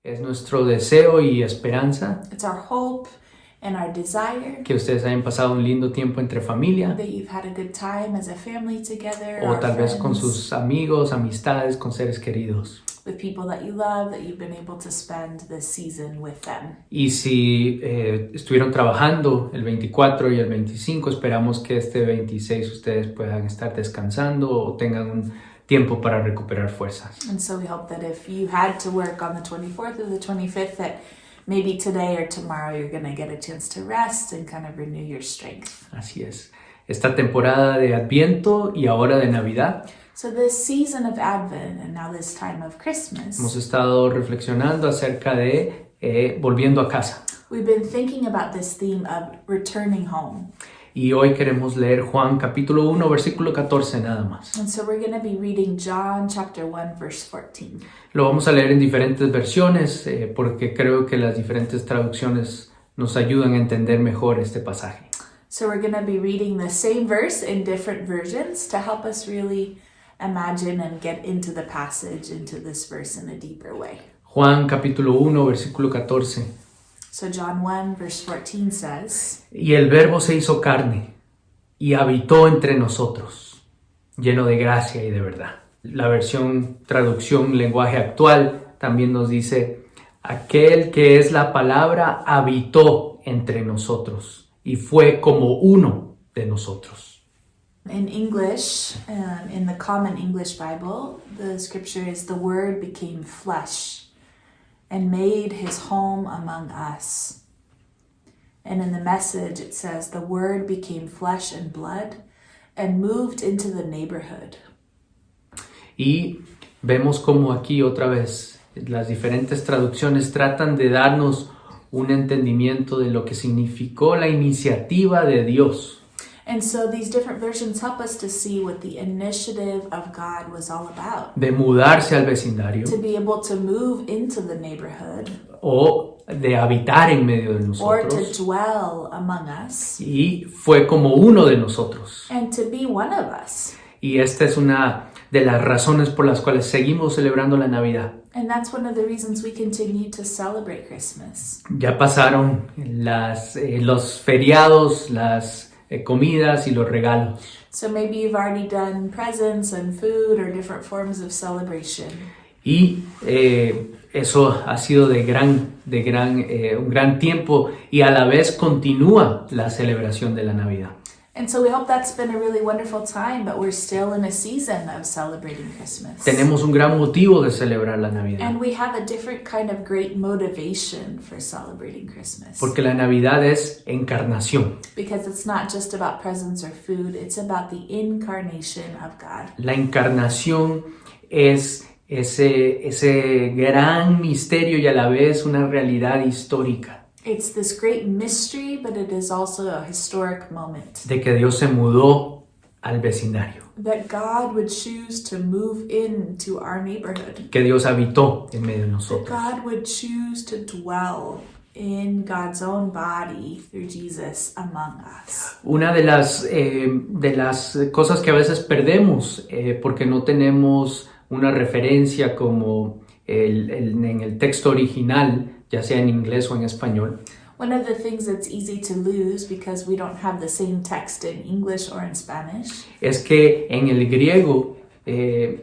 Es nuestro deseo y esperanza It's our hope and our desire que ustedes hayan pasado un lindo tiempo entre familia that you've had a good time as a family together, o or tal vez con friends, sus amigos, amistades, con seres queridos. with people that you love, that you've been able to spend this season with them. Y si estuvieron trabajando el 24 y el 25, esperamos que este 26 ustedes puedan estar descansando o tengan un tiempo para recuperar fuerzas. And so we hope that if you had to work on the 24th or the 25th, that maybe today or tomorrow you're going to get a chance to rest and kind of renew your strength. Así es. Esta temporada de Adviento y ahora de Navidad, So this season of Advent and now this time of Christmas, hemos estado reflexionando acerca de volviendo a casa. we've been thinking about this theme of returning home. Y hoy queremos leer Juan capítulo 1, versículo 14 nada más. And so we're going to be reading John chapter 1, verse 14. Lo vamos a leer en diferentes versiones porque creo que las diferentes traducciones nos ayudan a entender mejor este pasaje. So we're going to be reading the same verse in different versions to help us really imagine and get into the passage, into this verse in a deeper way. Juan capítulo 1, versículo 14. So John 1, verse 14 says, Y el Verbo se hizo carne y habitó entre nosotros, lleno de gracia y de verdad. La traducción lenguaje actual también nos dice, aquel que es la palabra habitó entre nosotros y fue como uno de nosotros. In English, in the Common English Bible, the scripture is, the Word became flesh and made his home among us. And in the Message it says, the Word became flesh and blood and moved into the neighborhood. Y vemos como aquí otra vez las diferentes traducciones tratan de darnos un entendimiento de lo que significó la iniciativa de Dios. And so these different versions help us to see what the initiative of God was all about. De mudarse al vecindario To be able to move into the neighborhood o de habitar en medio de or to nosotros. dwell among us Y fue como uno de nosotros. and to be one of us. Y esta es una de las razones por las cuales seguimos celebrando la Navidad. And that's one of the reasons we continue to celebrate Christmas. Ya pasaron los feriados, las comidas y los regalos. So maybe you've already done presents and food or different forms of celebration. Y eso ha sido un gran tiempo y a la vez continúa la celebración de la Navidad. And so we hope that's been a really wonderful time, but we're still in a season of celebrating Christmas. Tenemos un gran motivo de celebrar la Navidad. And we have a different kind of great motivation for celebrating Christmas. Porque la Navidad es encarnación. Because it's not just about presents or food, it's about the incarnation of God. La encarnación es ese gran misterio y a la vez una realidad histórica. It's this great mystery, but it is also a historic moment. De que Dios se mudó al vecindario. That God would choose to move into our neighborhood. Que Dios habitó en medio de That nosotros. God would choose to dwell in God's own body through Jesus among us. Una de las cosas que a veces perdemos porque no tenemos una referencia como en el texto original, ya sea en inglés o en español, One of the things that's easy to lose because we don't have the same text in English or in Spanish es que en el griego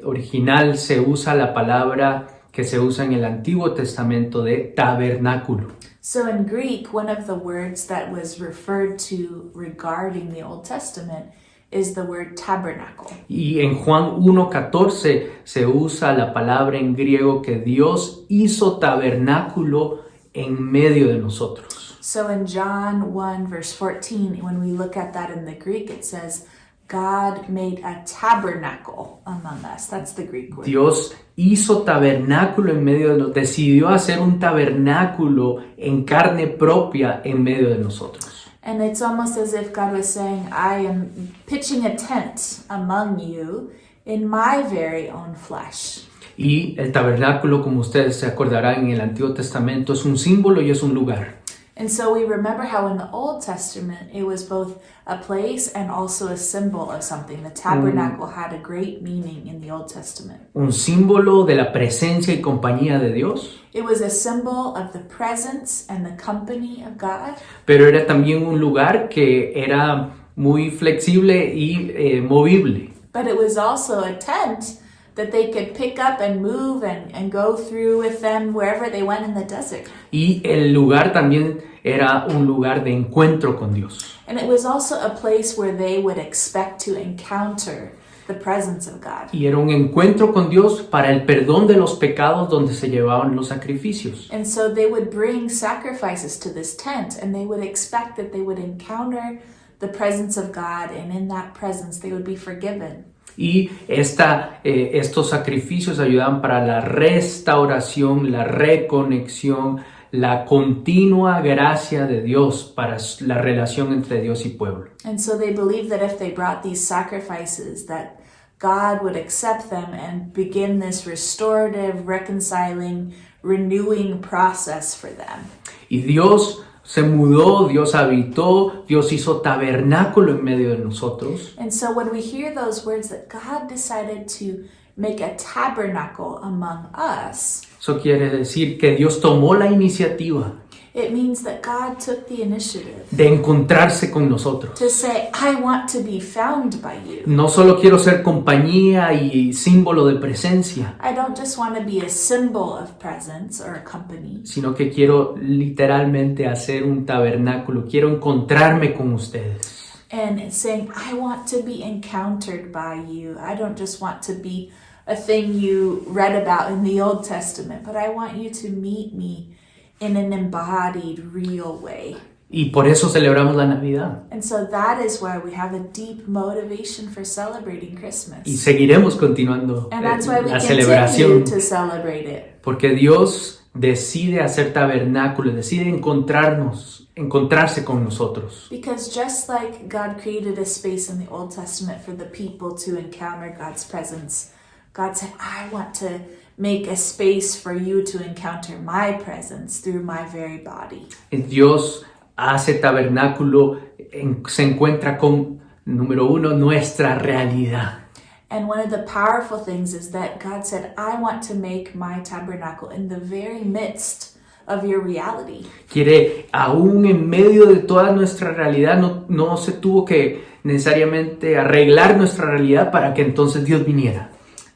original se usa la palabra que se usa en el Antiguo Testamento de tabernáculo. So in Greek, one of the words that was referred to regarding the Old Testament is the word tabernacle. Y en Juan 1:14 se usa la palabra en griego que Dios hizo tabernáculo en medio de nosotros. So in John 1 verse 14, when we look at that in the Greek, it says, God made a tabernacle among us. That's the Greek word. Dios hizo tabernáculo en medio de nosotros, decidió hacer un tabernáculo en carne propia en medio de nosotros. And it's almost as if God was saying, I am pitching a tent among you in my very own flesh. Y el tabernáculo, como ustedes se acordarán en el Antiguo Testamento, es un símbolo y es un lugar. And so we remember how in the Old Testament it was both a place and also a symbol of something. The tabernacle had a great meaning in the Old Testament. Un símbolo de la presencia y compañía de Dios, It was a symbol of the presence and the company of God, pero era también un lugar que era muy flexible y movible. but it was also a tent that they could pick up and move and go through with them wherever they went in the desert. Y el lugar también era un lugar de encuentro con Dios. And it was also a place where they would expect to encounter the presence of God. Y era un encuentro con Dios para el perdón de los pecados donde se llevaban los sacrificios. And so they would bring sacrifices to this tent, and they would expect that they would encounter the presence of God, and in that presence they would be forgiven. Y estos sacrificios ayudaban para la restauración, la reconexión, la continua gracia de Dios para la relación entre Dios y pueblo. And so they believed that if they brought these sacrifices, that God would accept them and begin this restorative, reconciling, renewing process for them. Y Dios se mudó, Dios habitó, Dios hizo tabernáculo en medio de nosotros. And so when we hear those words that God decided to make a tabernacle among us, Eso quiere decir que Dios tomó la iniciativa it means that God took the initiative de encontrarse con nosotros. to say, I want to be found by you. No solo quiero ser compañía y símbolo de presencia, I don't just want to be a symbol of presence or a company, sino que quiero literalmente hacer un tabernáculo, quiero encontrarme con ustedes. and it's saying, I want to be encountered by you. I don't just want to be a thing you read about in the Old Testament, but I want you to meet me in an embodied, real way. Y por eso celebramos la Navidad. And so that is why we have a deep motivation for celebrating Christmas. Y seguiremos continuando And that's why we la continue celebración, to celebrate it. porque Dios decide hacer tabernáculos, decide encontrarse con nosotros. Because just like God created a space in the Old Testament for the people to encounter God's presence, God said, I want to make a space for you to encounter my presence through my very body. Dios hace tabernáculo, se encuentra con, número uno, nuestra realidad. And one of the powerful things is that God said, I want to make my tabernacle in the very midst of your reality. Quiere, aún en medio de toda nuestra realidad, no se tuvo que necesariamente arreglar nuestra realidad para que entonces Dios viniera.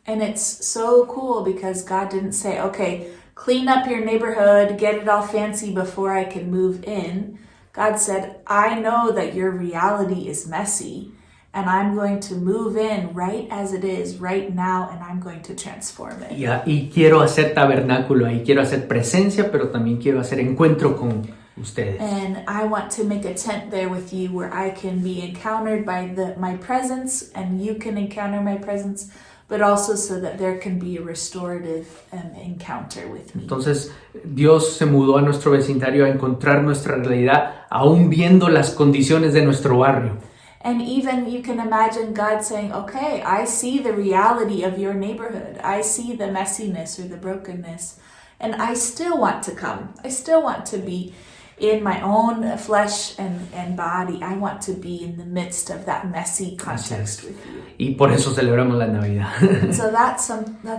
And it's so cool because God didn't say, okay, clean up your neighborhood, get it all fancy before I can move in. God said, I know that your reality is messy, and I'm going to move in right as it is right now, and I'm going to transform it. Y quiero hacer tabernáculo ahí, quiero hacer presencia, pero también quiero hacer encuentro con ustedes. And I want to make a tent there with you where I can be encountered by my presence, and you can encounter my presence, but also so that there can be a restorative encounter with me. Entonces, Dios se mudó a nuestro vecindario a encontrar nuestra realidad, aún viendo las condiciones de nuestro barrio. And even you can imagine God saying, okay, I see the reality of your neighborhood. I see the messiness or the brokenness, and I still want to come. I still want to be in my own flesh and body. I want to be in the midst of that messy context with you. Y por eso celebramos la Navidad. So that's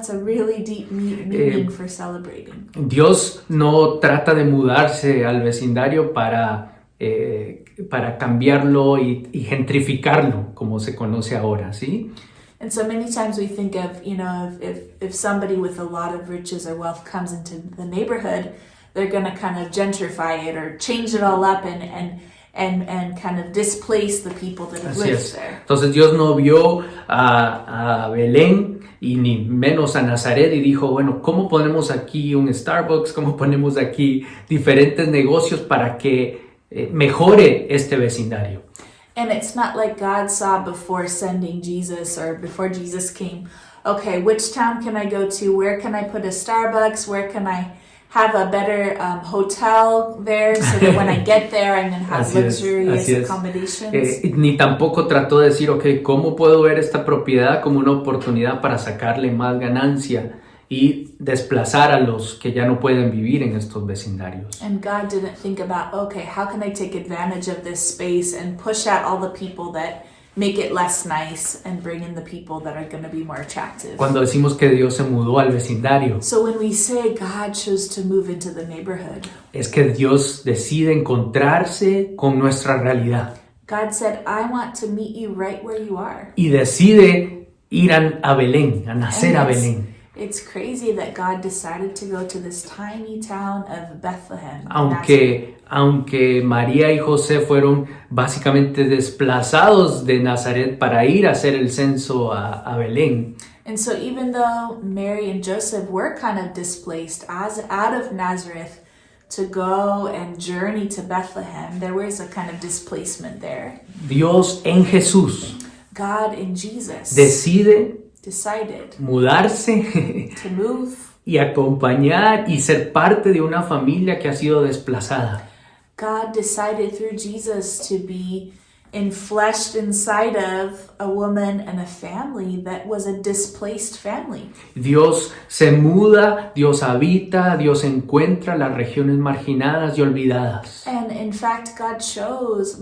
a really deep meaning for celebrating. Dios no trata de mudarse al vecindario para cambiarlo y gentrificarlo, como se conoce ahora, ¿sí? And so many times we think of, if somebody with a lot of riches or wealth comes into the neighborhood, they're going to kind of gentrify it or change it all up and kind of displace the people that have lived there. Entonces Dios no vio a Belén y ni menos a Nazaret y dijo, bueno, ¿cómo ponemos aquí un Starbucks? ¿Cómo ponemos aquí diferentes negocios para que mejore este vecindario? And it's not like God saw before sending Jesus or before Jesus came, okay, which town can I go to? Where can I put a Starbucks? Where can I have a better hotel there so that when I get there I'm going to have luxurious accommodations? Ni tampoco trató de decir, ok, ¿cómo puedo ver esta propiedad como una oportunidad para sacarle más ganancia y desplazar a los que ya no pueden vivir en estos vecindarios. And God didn't think about, okay, how can I take advantage of this space and push out all the people that make it less nice and bring in the people that are going to be more attractive. Cuando decimos que Dios se mudó al vecindario, So when we say God chose to move into the neighborhood, es que Dios decide encontrarse con nuestra realidad God said, I want to meet you right where you are. y decide ir a Belén, a nacer a Belén. It's crazy that God decided to go to this tiny town of Bethlehem. Aunque María y José fueron básicamente desplazados de Nazaret para ir a hacer el censo a Belén. And so even though Mary and Joseph were kind of displaced out of Nazareth to go and journey to Bethlehem, there was a kind of displacement there. Dios en Jesús God in Jesus decided mudarse to move y acompañar y ser parte de una familia que ha sido desplazada. God decided through Jesus to be enfleshed inside of a woman and a family that was a displaced family. Dios se muda, Dios habita, Dios encuentra las regiones marginadas y olvidadas. And in fact, God chose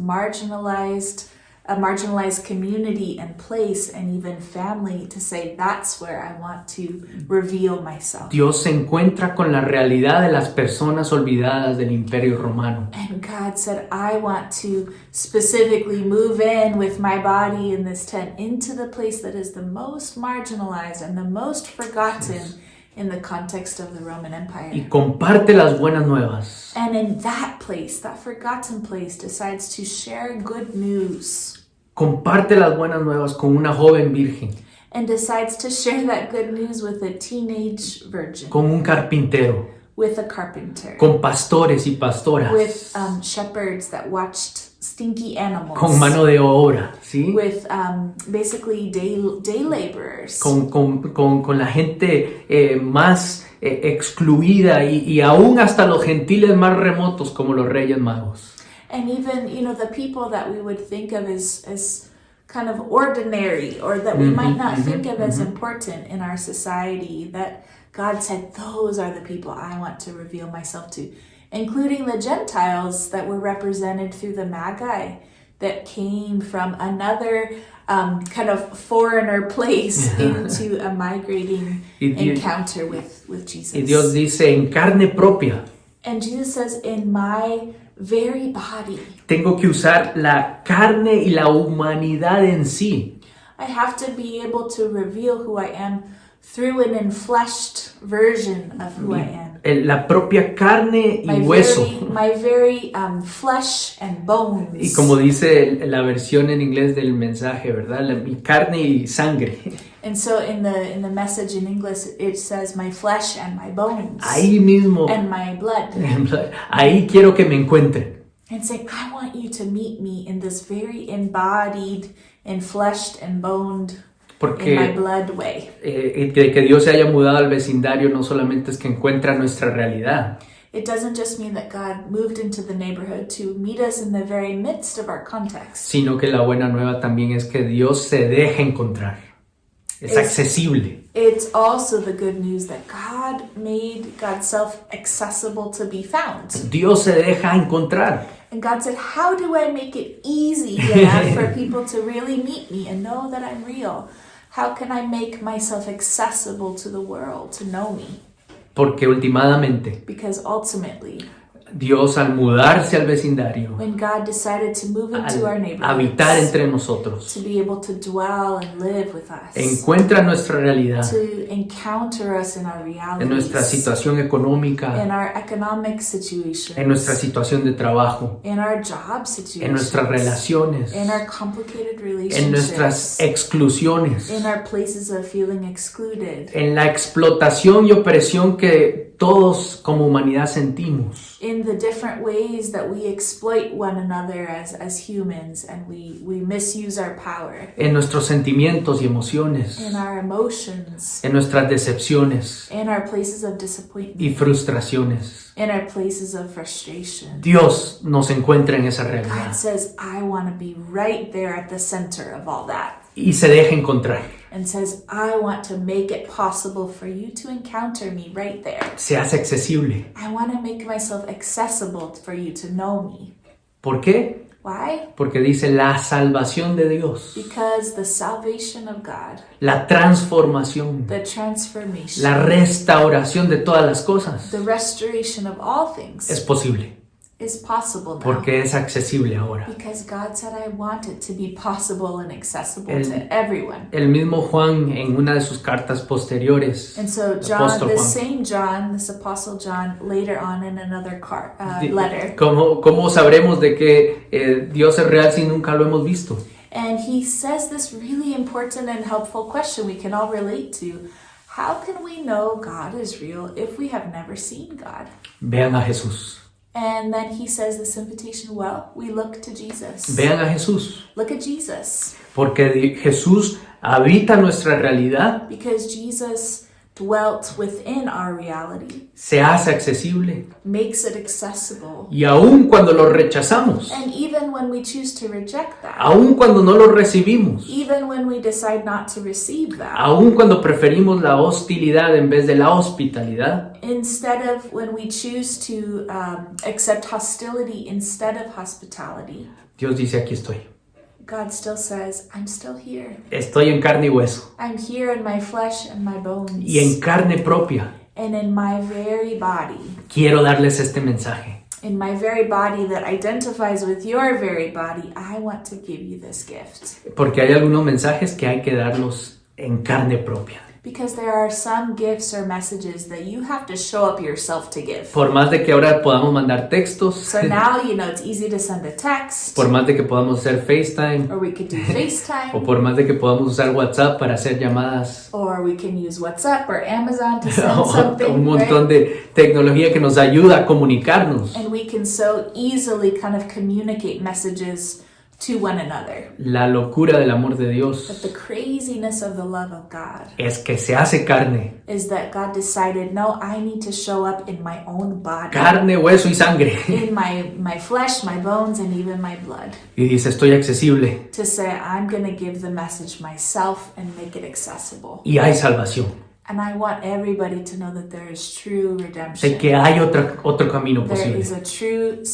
a marginalized community and place and even family to say, that's where I want to reveal myself. Dios se encuentra con la realidad de las personas olvidadas del Imperio Romano. And God said, I want to specifically move in with my body in this tent into the place that is the most marginalized and the most forgotten in the context of the Roman Empire. Y comparte las buenas nuevas. And in that place, that forgotten place, decides to share good news. Comparte las buenas nuevas con una joven virgen, And decides to share that good news with a teenage virgin, con un carpintero, with a carpenter, con pastores y pastoras, with shepherds that watched stinky animals, con mano de obra, ¿sí? with basically day laborers, con la gente más excluida y aún hasta los gentiles más remotos como los Reyes Magos. and even, the people that we would think of as kind of ordinary, or that we might not think of as important in our society, that God said, those are the people I want to reveal myself to, including the Gentiles that were represented through the Magi that came from another kind of foreigner place into a migrating encounter with Jesus. Y Dios dice, en carne propia, And Jesus says, in my very body, tengo que usar la carne y la humanidad en sí. I have to be able to reveal who I am through an enfleshed version of who I am. La propia carne y hueso. My very flesh and bones. Y como dice la versión en inglés del mensaje, ¿verdad? Mi carne y sangre. And so in the message in English, it says my flesh and my bones. Ahí mismo. And my blood. Ahí quiero que me encuentren. And saying, I want you to meet me in this very embodied, enfleshed and boned, Porque in my blood way. Que Dios se haya mudado al vecindario no solamente es que encuentra nuestra realidad. It doesn't just mean that God moved into the neighborhood to meet us in the very midst of our context. Sino que la buena nueva también es que Dios se deja encontrar. Es accesible. It's also the good news that God made God's self accessible to be found. Dios se deja encontrar. And God said, how do I make it easy enough for people to really meet me and know that I'm real? How can I make myself accessible to the world to know me? Porque últimamente, Because ultimately, Dios al mudarse al vecindario, when God decided to move into our al neighborhoods, habitar entre nosotros, to be able to dwell and live with us, encuentra nuestra realidad, to encounter us in our realities, en nuestra situación económica, in our economic situation, en nuestra situación de trabajo, in our job situation, en nuestras relaciones, in our complicated relationships, en nuestras exclusiones, in our places of feeling excluded, en la explotación y opresión que todos como humanidad sentimos. in the different ways that we exploit one another as humans, and we misuse our power, En nuestros sentimientos y emociones, in our emotions, en nuestras decepciones in our places of disappointment, y frustraciones. in our places of frustration. Dios nos encuentra en esa God realidad. says, I want to be right there at the center of all that. y se deja encontrar. and says, I want to make it possible for you to encounter me right there. Se hace accesible. I want to make myself accessible for you to know me. ¿Por qué? Why? Porque dice la salvación de Dios, Because the salvation of God, la transformación, the transformation, la restauración de todas las cosas the restoration of all things es posible is possible now. porque es accesible ahora. Because God said, I want it to be possible and accessible El- to everyone. El mismo Juan en una de sus cartas posteriores, And so John, Apóstol this Juan. same John, this Apostle John, later on in another di- letter, ¿cómo sabremos de que Dios es real si nunca lo hemos visto? and he says this really important and helpful question we can all relate to. How can we know God is real if we have never seen God? Vean a Jesús. And then he says this invitation, well, we look to Jesus. Vean a Jesús. Look at Jesus. Porque Jesús habita nuestra realidad, Because Jesus dwelt within our reality, se hace accesible. makes it accessible. Y aun cuando lo rechazamos, And even when we choose to reject that, aun cuando no lo recibimos, even when we decide not to receive that, aun cuando preferimos la hostilidad en vez de la hospitalidad, instead of when we choose to accept hostility instead of hospitality, Dios dice, aquí estoy. God still says, I'm still here. Estoy en carne y hueso. I'm here in my flesh and my bones. Y en carne propia And in my very body, quiero darles este mensaje. in my very body that identifies with your very body, I want to give you this gift. Porque hay algunos mensajes que hay que darlos en carne propia. Because there are some gifts or messages that you have to show up yourself to give. Por más de que ahora podamos mandar textos, So now, it's easy to send a text, por más de que podamos hacer FaceTime, or we could do o FaceTime, por más de que podamos usar WhatsApp para hacer llamadas, or we can use WhatsApp or Amazon to send un something, montón right? de tecnología que nos ayuda a comunicarnos. And we can so easily kind of communicate messages to one another. La locura del amor de But Dios the craziness of the love of God es que se hace carne, is that God decided, no, I need to show up in my own body, carne, hueso y sangre. in my flesh, my bones, and even my blood, Y dice, estoy accesible to say, I'm going to give the message myself and make it accessible. y hay salvación. And I want everybody to know that there is true De redemption. que hay otro camino There posible. is a true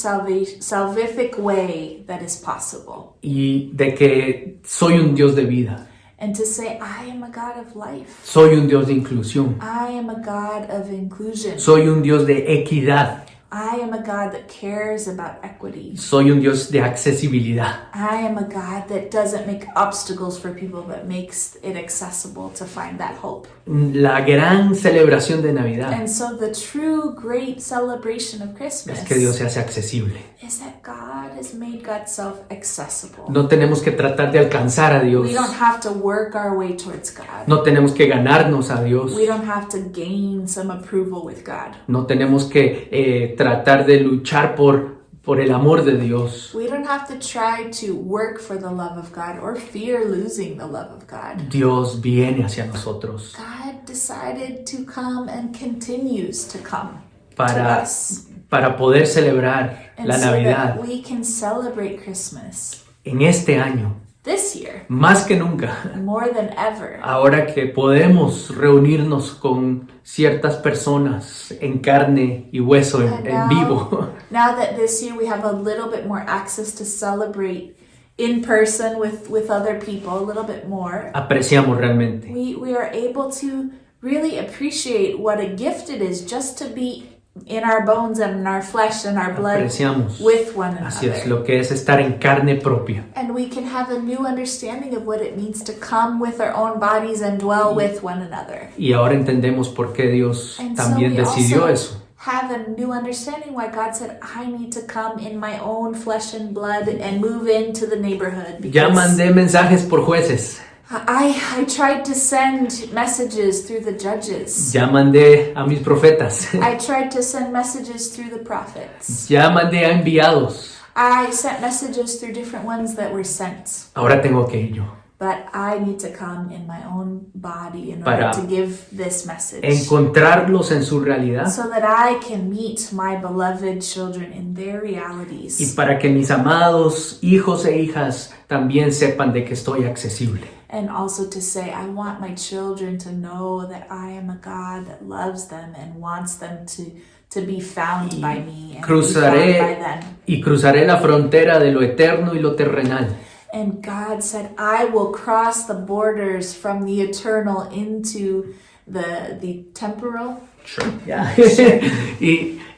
salvific way that is possible. Y de que soy un Dios de vida. And to say, I am a God of life. Soy un Dios de inclusión. I am a God of inclusion. Soy un Dios de equidad. I am a God that cares about equity. Soy un Dios de accesibilidad. I am a God that doesn't make obstacles for people, but makes it accessible to find that hope. La gran celebración de Navidad And so the true great celebration of Christmas es que Dios se hace accesible. is that God has made God's self accessible. No tenemos que tratar de alcanzar a Dios. We don't have to work our way towards God. No tenemos que ganarnos a Dios. We don't have to gain some approval with God. No tenemos que tratar de luchar por el amor de Dios. We don't have to try to work for the love of God or fear losing the love of God. Dios viene hacia nosotros God decided to come and continues to come to para, us. para poder celebrar And la so Navidad that we can celebrate Christmas en este año, this year más que nunca. more than ever. Ahora que podemos reunirnos con ciertas personas en carne y hueso, en vivo. Now that this year we have a little bit more access to celebrate in person with other people, a little bit more, Apreciamos realmente. we are able to really appreciate what a gift it is just to be in our bones and in our flesh and our blood Apreciamos. with one Así es, another. lo que es estar en carne propia. And we can have a new understanding of what it means to come with our own bodies and dwell with one another. Y ahora entendemos por qué Dios And so también we decidió also eso. have a new understanding why God said, I need to come in my own flesh and blood and move into the neighborhood. Ya mandé mensajes por jueces. I tried to send messages through the judges. Ya mandé a mis profetas. I tried to send messages through the prophets. Ya mandé a enviados. I sent messages through different ones that were sent. Ahora tengo que ir yo. But I need to come in my own body in Para order to give this message. encontrarlos en su realidad So that I can meet my beloved children in their y realities. para que mis amados hijos e hijas también sepan de que estoy accesible. And also to say, I want my children to know that I am a God that loves them and wants them to be found by me and be found by them. Y cruzaré la frontera de lo eterno y lo terrenal. And God said, I will cross the borders from the eternal into the temporal. Sure. Yeah.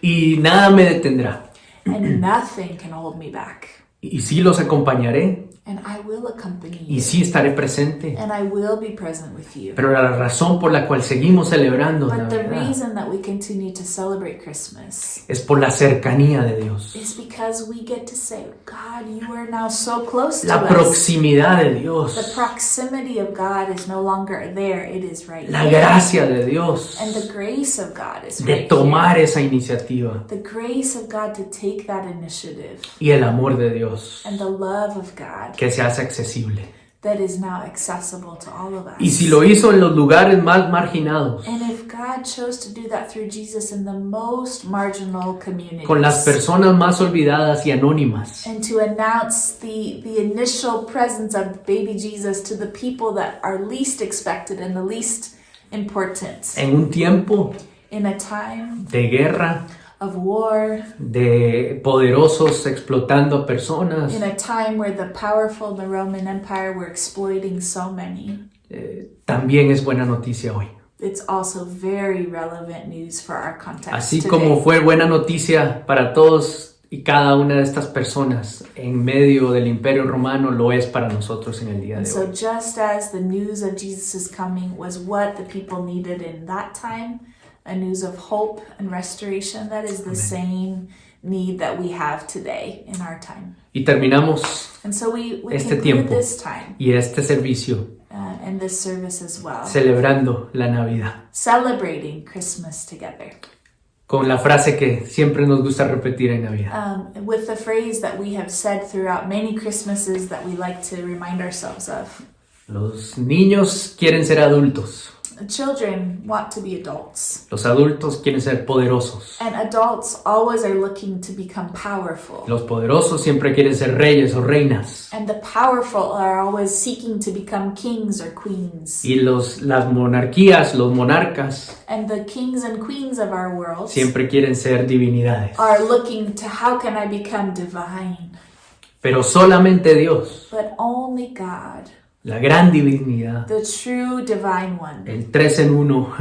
y nada me detendrá. And nothing can hold me back. Y sí los acompañaré. And I will accompany Y you. sí estaré presente. And I will be present with you. Pero la razón por la cual seguimos celebrando But the Navidad reason that we continue to celebrate Christmas es por la cercanía de Dios. is because we get to say, God, you are now so close to La us. proximidad de The Dios. proximity of God is no longer there. It is right La here. gracia de Dios. And the grace of God is De right tomar here. esa iniciativa. The grace of God to take that initiative. Y el amor de Dios. And the love of God Que se hace accesible. that is now accessible to all of us. Y si lo hizo en los lugares más marginados, And if God chose to do that through Jesus in the most marginal communities, con las personas más olvidadas y anónimas, and to announce the initial presence of baby Jesus to the people that are least expected and the least important, en un tiempo in a time de guerra, of war, de poderosos explotando a personas, in a time where the powerful in the Roman Empire were exploiting so many, también es buena noticia hoy. it's also very relevant news for our context Así today. como fue buena noticia para todos y cada una de estas personas en medio del Imperio Romano, lo es para nosotros en el día And de so hoy. just as the news of Jesus' coming was what the people needed in that time, a news of hope and restoration, that is the same need that we have today in our time. Y terminamos And so we este conclude tiempo this time y este servicio and this service as well, celebrando la Navidad, celebrating Christmas together, con la frase que siempre nos gusta repetir en Navidad. with the phrase that we have said throughout many Christmases that we like to remind ourselves of. Los niños quieren ser adultos, Children want to be adults. los adultos quieren ser poderosos, And adults always are looking to become powerful. los poderosos siempre quieren ser reyes o reinas, And the powerful are always seeking to become kings or queens. y las monarquías, los monarcas, And the kings and queens of our world siempre quieren ser divinidades. are looking to how can I become divine? Pero solamente Dios, But only God, la gran divinidad, the true divine one, el 3 en 1,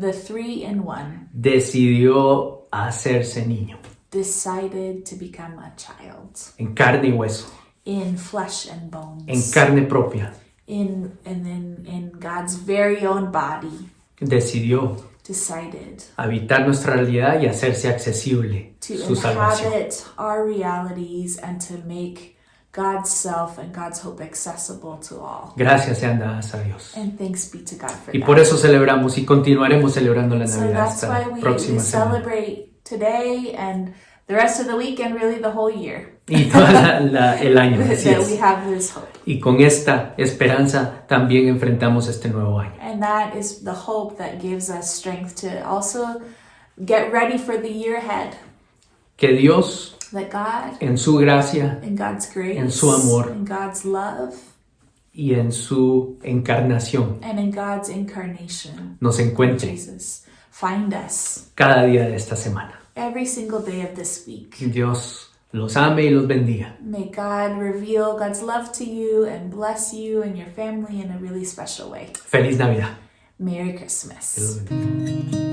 the 3-in-1, decidió hacerse niño, decided to become a child en carne y hueso, in flesh and en bones, carne propia. in God's very own body, Decidió decided habitar nuestra realidad y hacerse accesible to su salvación. inhabit our realities and to make God's self and God's hope accessible to all. Gracias sean dadas a Dios. And thanks be to God for Y that. por eso celebramos y continuaremos celebrando la So Navidad that's esta why we próxima semana. celebrate today and the rest of the week and really the whole year. Y todo el año, así that we es. have this hope. Y con esta esperanza también enfrentamos este nuevo año. And that is the hope that gives us strength to also get ready for the year ahead. Que Dios, That God, en su gracia in God's grace, en su amor, in God's love, y en su encarnación, and in God's incarnation, nos encuentre Jesus, find us cada día de esta semana. every single day of this week. Dios los ame y los bendiga. May God reveal God's love to you and bless you and your family in a really special way. Feliz Navidad. Merry Christmas. Dios los bendiga.